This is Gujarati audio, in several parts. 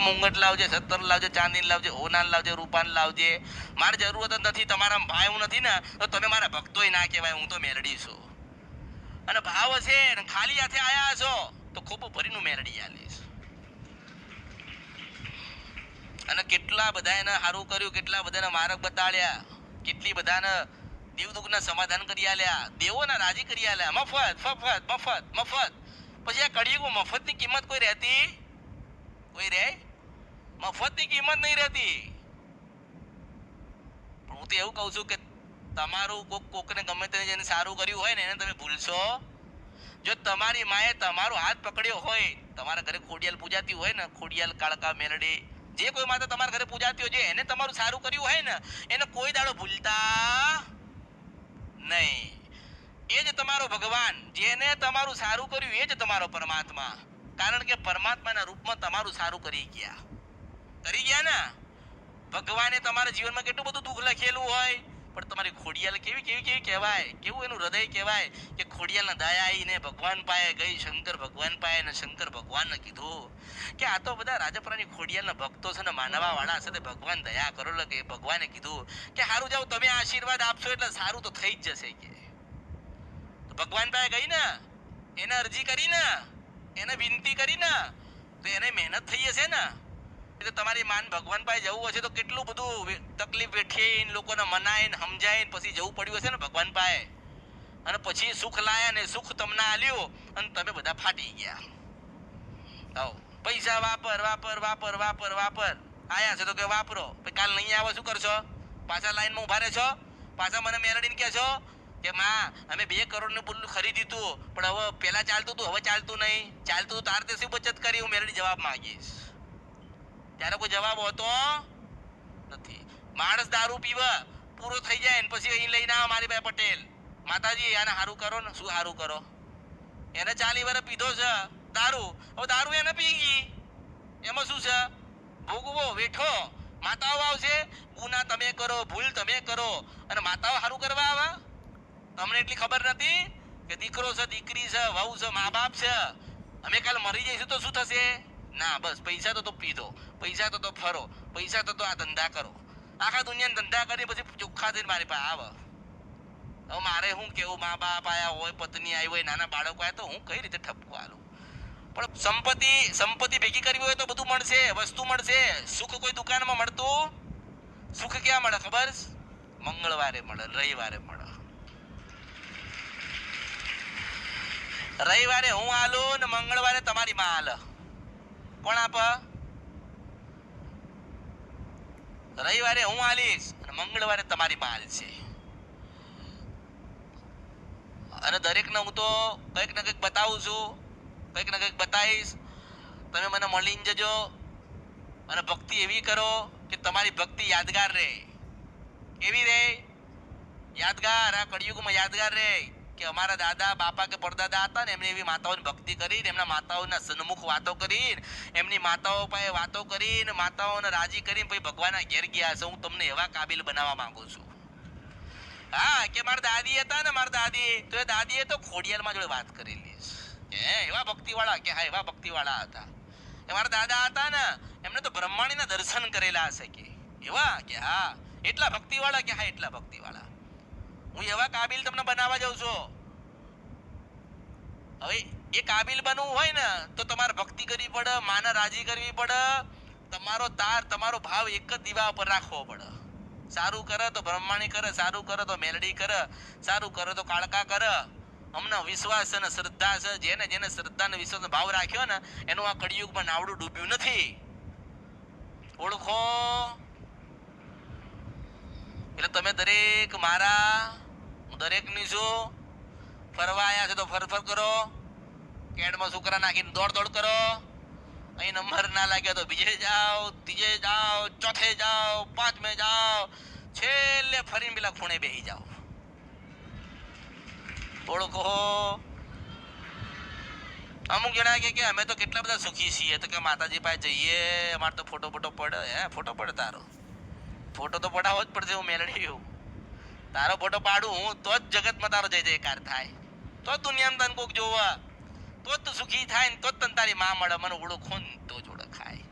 મુંગટ લાવજે, સત્તર લાવજે, ચાંદી લાવજે, હોનાન લાવજે, રૂપાન લાવજે. મારે જરૂરત જ નથી, તમારા ભાઈ હું નથી ને તો તમે મારા ભક્તોય ના કહેવાય, હું તો મેલડી છું. અને ભાવ હશે ને ખાલી હાથે આયા છો તો ખોબો ભરીનું મેલડી આલીશ. અને કેટલા બધા એને સારું કર્યું, કેટલા બધાને માર્ગ બતાડ્યા, કેટલી બધાને દેવ દુઃખના સમાધાન કરી આલ્યા, દેવોના રાજી કરી આલ્યા, મફત મફત મફત મફત. પછી આ કળિયુગમાં મફતની કિંમત કોઈ રહેતી? કોઈ રહે? મફતની કિંમત નહીં રહેતી. પણ હું તો એવું કહું છું કે તમારું કોકને ગમે તે જેને સારું કર્યું હોય ને એને તમે ભૂલશો? જો તમારી માએ તમારો હાથ પકડ્યો હોય, તમારા ઘરે ખોડિયાલ પૂજાતી હોય ને, ખોડિયાલ, કાળકા, મેલડી, જે કોઈ માતા તમારા ઘરે પૂજાતી હોય, એને તમારું સારું કર્યું હોય ને એને કોઈ દાડો ભૂલતા નહીં. એ જ તમારો ભગવાન, જેને તમારું સારું કર્યું એ જ તમારો પરમાત્મા. કારણ કે પરમાત્માના રૂપમાં તમારું સારું કરી ગયા ને. ભગવાને તમારા જીવનમાં કેટલું બધું દુઃખ લખેલું હોય, પણ તમારી ખોડિયાલ કેવી કેવી કેવી કહેવાય, કેવું એનું હૃદય કહેવાય કે ખોડિયાલના દયા આવીને ભગવાન પાસે ગઈ, શંકર ભગવાન પાસે, ને શંકર ભગવાનને કીધું કે આ તો બધા રાજપરાની ખોડિયાલના ભક્તો છે ને માનવા વાળા છે, ભગવાન દયા કરો. કે ભગવાને કીધું કે સારું જાવ, તમે આશીર્વાદ આપશો એટલે સારું તો થઈ જ જશે. કે ભગવાન પાસે ગઈ ને, એને અરજી કરી ને, એને વિનંતી કરી ને, તો એને મહેનત થઈ હશે ને. એટલે તમારી માન ભગવાન પાસે જવું હશે તો કેટલું બધું તકલીફ વેઠીને લોકોને મનાઈને સમજાઈને પછી જવું પડ્યું હશે ને ભગવાન પાસે. અને પછી સુખ લાયા ને સુખ તમને આલ્યું અને તમે બધા ફાટી ગયા. પૈસા વાપર વાપર વાપર વાપર વાપર, આયા છે તો કે વાપરો, કાલ નહીં આવો શું કરશો? પાછા લાઈનમાં ઉભા રહેશો, પાછા મને મેલડીને કહેશો કે માં અમે 2 કરોડનું પુલ્લું ખરીદ્યું હતું પણ હવે પેલા ચાલતું હતું હવે ચાલતું નહીં. ચાલતું તાર તે શું બચત કરી? હું મેલડી જવાબ માંગીશ. ત્યારે કોઈ જવાબ હોતો નથી. માણસ દારૂ પીવે, પૂરો થઈ જાય ને પછી અહીં લઈને આવે મારી ભાઈ પટેલ, માતાજી આને સારું કરો ને. શું સારું કરો? એને 40 વર્ષ પીધો છે દારૂ, હવે દારૂ એને પી ગઈ, એમાં શું છે? ભોગવો, વેઠો. માતાઓ આવશે, ગુના તમે કરો, ભૂલ તમે કરો, અને માતાઓ સારું કરવા આવે? તમને એટલી ખબર નથી કે દીકરો છે, દીકરી છે, વહુ છે, મા બાપ છે, અમે કાલ મરી જઈશું તો શું થશે? ના, બસ પૈસા તો પીધો, પૈસા તો ફરો, પૈસા તો આ ધંધા કરો. આખા દુનિયાના ધંધા કરી પછી ચોખ્ખા થઈને મારી પાસે આવે. હવે મારે શું કેવું? મા બાપ આયા હોય, પત્ની આવી હોય, નાના બાળકો આવ્યા તો હું કઈ રીતે ઠપકો આલું? પણ સંપત્તિ ભેગી કરવી હોય તો બધું મળશે, વસ્તુ મળશે. સુખ કોઈ દુકાનમાં મળતું? સુખ ક્યાં મળે ખબર? મંગળવારે મળે, રવિવારે મળે. રવિવારે હું આલું ને મંગળવારે તમારી માં આલે. કોણ આપ? રવિવારે હું આલીશ અને મંગળવારે તમારી માં આલશે. અને દરેકને હું તો કંઈક ને કંઈક બતાવું છું, કંઈક ને કંઈક બતાવીશ. તમે મને મળીને જજો અને ભક્તિ એવી કરો કે તમારી ભક્તિ યાદગાર રહે. કેવી રહે? યાદગાર. આ કળિયુગમાં યાદગાર રહે કે અમારા દાદા બાપા કે પરદાદા હતા ને એમને એવી માતાઓની ભક્તિ કરીને, એમના માતાઓના સન્મુખ વાતો કરીને, એમની માતાઓ પાસે વાતો કરીને, માતાઓને રાજી કરીને પછી ભગવાનના ઘેર ગયા છે. હું તમને એવા કાબિલ બનાવવા માંગુ છું. હા, કે મારા દાદી હતા ને, મારા દાદી તો એ દાદીએ તો ખોડિયાલમાં જોડે વાત કરેલી કે એવા ભક્તિવાળા, કે હા એવા ભક્તિવાળા હતા. એ મારા દાદા હતા ને, એમને તો બ્રહ્માણીના દર્શન કરેલા હશે. કે એવા? કે હા. એટલા ભક્તિવાળા? કે હા એટલા ભક્તિવાળા. હું એવા કાબિલ તમને બનાવવા જાઉં છું. હવે એ કાબિલ બનવું હોય ને તો તમારે ભક્તિ કરવી પડે, માને રાજી કરવી પડે, તમારો તાર, તમારો ભાવ એક જ દીવા ઉપર રાખવો પડે. સારું કરે તો બ્રહ્માણી કરે, સારું કરે તો મેલડી કરે, સારું કરે તો કાળકા કરે. અમને વિશ્વાસ છે ને શ્રદ્ધા છે. જેને જેને શ્રદ્ધા ને વિશ્વાસ ભાવ રાખ્યો ને એનું આ કળિયુગમાં નાવડું ડૂબ્યું નથી. ઓળખો. એટલે તમે દરેક મારા, હું દરેકની છું. ફરવા આવ્યા છે તો ફરફર કરો, કેડમાં છોકરા નાખીને દોડ કરો. અહીં નંબર ના લાગ્યો તો બીજે જાઓ, ત્રીજે જાઓ, ચોથે જાઓ, 5મે જાઓ, છેલ્લે ફરીને પેલા ખૂણે બેસી જાઓ. ઓળખો. અમુક જણા કે અમે તો કેટલા બધા સુખી છીએ, તો કે માતાજી પાસે જઈએ, અમારે તો ફોટો પડે. હે ફોટો પડે? તારો ફોટો તો પડાવવો જ પડશે. હું મેલડી એવું તારો ફોટો પાડું હું તો જ જગતમાં તારો જય જયકાર થાય, તો જ દુનિયામાં તને કોક જોવા, તો જ તું સુખી થાય ને તો જ તને તારી માં મળે. મને ઓળખો ને તો જ ઓળખાય.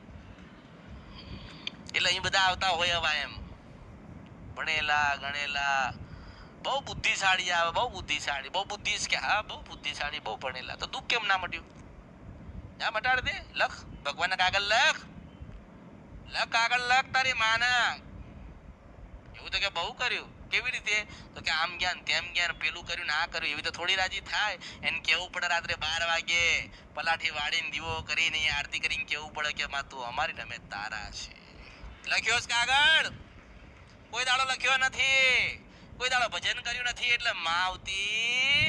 એટલે અહીં બધા આવતા હોય હવે એમ ભણેલા ગણેલા બહુ બુદ્ધિશાળી આવે, બહુ બુદ્ધિશાળી, બહુ બુદ્ધિ કે હા બહુ બુદ્ધિશાળી, બહુ ભણેલા. તો દુઃખ કેમ ના મટ્યું? જા મટાડ દે, લખ ભગવાનના કાગળ લખ, લખ કાગળ લખ તારી માના. એવું તો કે બહુ કર્યું. કેવી રીતે? તો કે આમ જ્ઞાન તેમ જ્ઞાન, પેલું કર્યું ને આ કર્યું. એવી તો થોડી રાજી થાય. એને કેવું પડે રાત્રે 12 વાગે પલાઠી વાળીને દીવો કરીને આરતી કરીને કેવું પડે કે માં તું અમારી ને અમે તારા છે. લખ્યો છે કાગળ? કોઈ દાડો લખ્યો નથી, કોઈ દાડો ભજન કર્યું નથી એટલે માં આવતી